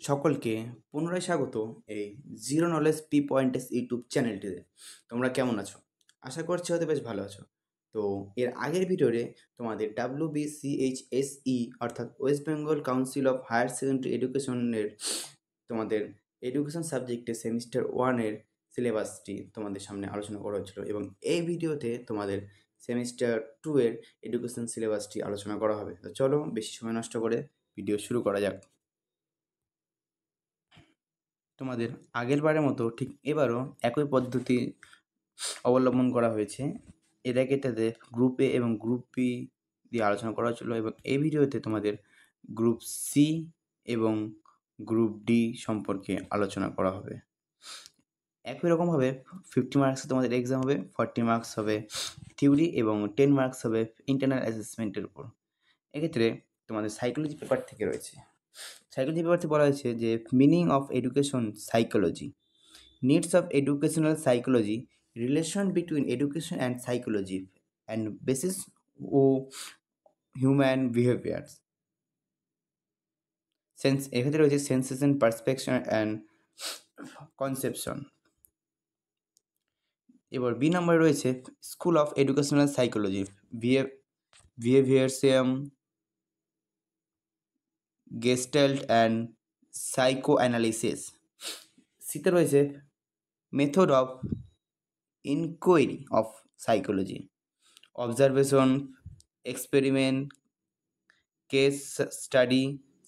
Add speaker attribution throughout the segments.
Speaker 1: সকলকে পুনরায় স্বাগত এই জিরো নলেজ পি পয়েন্টেস ইউটিউব চ্যানেলটিতে। তোমরা কেমন আছো? আশা করছি হয়তো বেশ ভালো আছো। তো এর আগের ভিডিওতে তোমাদের WBCHSE অর্থাৎ West Bengal council of higher secondary এডুকেশনের তোমাদের এডুকেশন সাবজেক্টে সেমিস্টার 1-এর সিলেবাসটি তোমাদের সামনে আলোচনা করা হয়েছিল এবং এই ভিডিওতে তোমাদের সেমিস্টার 2-এর এডুকেশন সিলেবাসটি আলোচনা করা হবে। তো চলো বেশি সময় নষ্ট করে ভিডিও শুরু করা যাক। তোমাদের আগের বারের মতো ঠিক এবারও একই পদ্ধতি অবলম্বন করা হয়েছে। এর আগে তাদের গ্রুপ এ এবং গ্রুপ বি দিয়ে আলোচনা করা হয়েছিল এবং এই ভিডিওতে তোমাদের গ্রুপ সি এবং গ্রুপ ডি সম্পর্কে আলোচনা করা হবে। একই রকমভাবে 50 মার্কসে তোমাদের এক্সাম হবে, 40 মার্কস হবে থিওরি এবং 10 মার্কস হবে ইন্টারনাল অ্যাসেসমেন্টের উপর। এক্ষেত্রে তোমাদের সাইকোলজি পেপার থেকে রয়েছে। সাইকোলজি পেপারতে বলা হয়েছে যে meaning of education psychology, needs of educational psychology, relation between education and psychology, and basis of human behaviors. এক্ষেত্রে রয়েছে সেন্সেশন, পারসেপশন অ্যান্ড কনসেপশন। এবার বি নম্বরে রয়েছে school of educational psychology, behaviourism, gestalt and psychoanalysis. সিতে রয়েছে method of inquiry of psychology, observation, experiment, case study,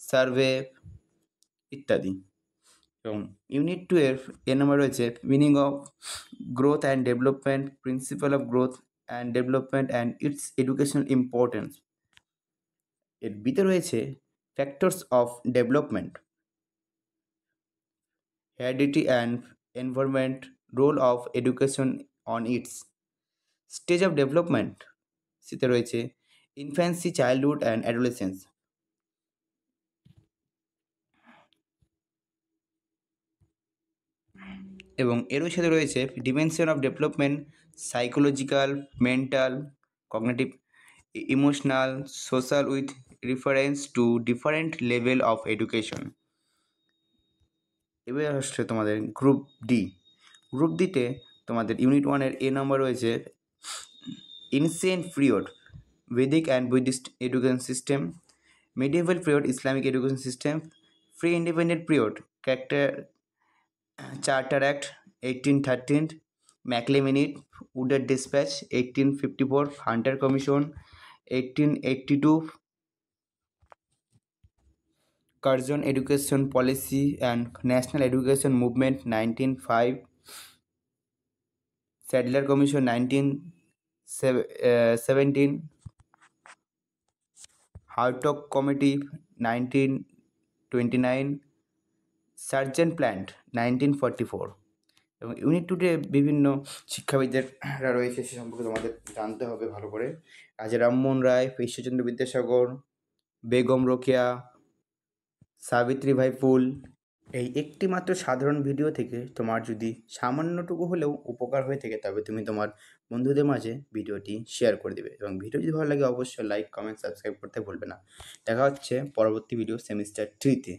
Speaker 1: survey ইত্যাদি। এবং unit 2-এর নম্বর রয়েছে meaning of growth and development, principle of growth and development and its educational importance. এর বিতে রয়েছে factors of development, heredity and environment, role of education on its stage of development. সিতে রয়েছে ইনফ্যান্সি, চাইল্ডহুড অ্যান্ড অ্যাডোলেসেন্স। এবং এরই সাথে রয়েছে dimension of development, psychological, mental, cognitive, emotional, social with reference to different level of education. এবার আসছে তোমাদের group D. Group ডিতে তোমাদের ইউনিট 1-এর নম্বর রয়েছে ancient period, Vedic and Buddhist education system, medieval period Islamic education system, free independent period, Charter Act 1813, Macleminid, Woodard Dispatch 1854, Hunter Commission 1882, Curzon Education Policy and National Education Movement 1905, Sadler Commission 1917, Hartog Committee 1929, sergeant plant 1944। এবং unit 2-তে বিভিন্ন শিক্ষাবিদরা রয়েছে, সে সম্পর্কে তোমাদের জানতে হবে ভালো করে। রাজা রামমোহন রায়, ঈশ্বরচন্দ্র বিদ্যাসাগর, বেগম রোকেয়া, সাবিত্রীবাই ফুল। এই একটি মাত্র সাধারণ ভিডিও থেকে তোমার যদি সামান্যটুকু হলেও উপকার হয়ে থাকে তবে তুমি তোমার বন্ধুদের মাঝে ভিডিওটি শেয়ার করে দেবে এবং ভিডিও যদি ভালো লাগে অবশ্যই লাইক, কমেন্ট, সাবস্ক্রাইব করতে ভুলবে না। দেখা হচ্ছে পরবর্তী ভিডিও সেমিস্টার 3-তে।